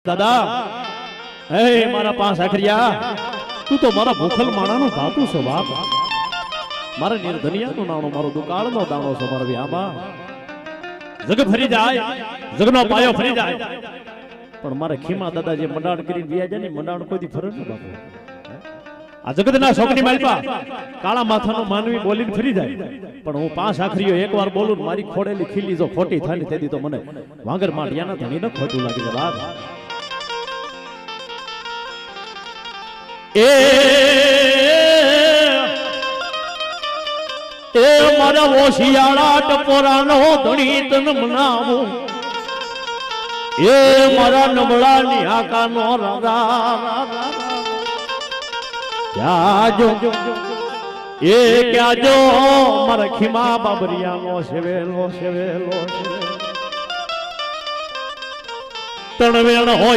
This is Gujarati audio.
દાદા હે મારા પાંચ આખરિયા તું તો મારા ભૂખલ માણાનું ભાતું છો બાપ મારા નિર્ધનિયાનું નાણું મારું દુકાળનો દાણો છો મારા વ્યાબા જગ ફરી જાય જગનો પાયો ફરી જાય પણ મારે ખીમા દાદા જે મંડાણ કરીને વ્યા જાય ને મંડાણ કોઈથી ફરે ન બાપુ આ જગતના શોકની માલપા કાળા માથાનો માનવી બોલીને ફરી જાય પણ હું પાંચ આખરીઓ એકવાર બોલું મારી ખોડેલી ખીલી જો ખોટી થાય ને તેથી તો મને વાંગર માટિયાના ધણી ન ખોટું લાગી જાય બાપ એ મારા ઓશિયાળા ટપોરાનો ધણી તન મનાવું એ મારા નબળાની આકાનો રાજા જાજો એ ક્યાજો મારા ખીમા બાબરિયાનો સેવેલો તણવેણ હોય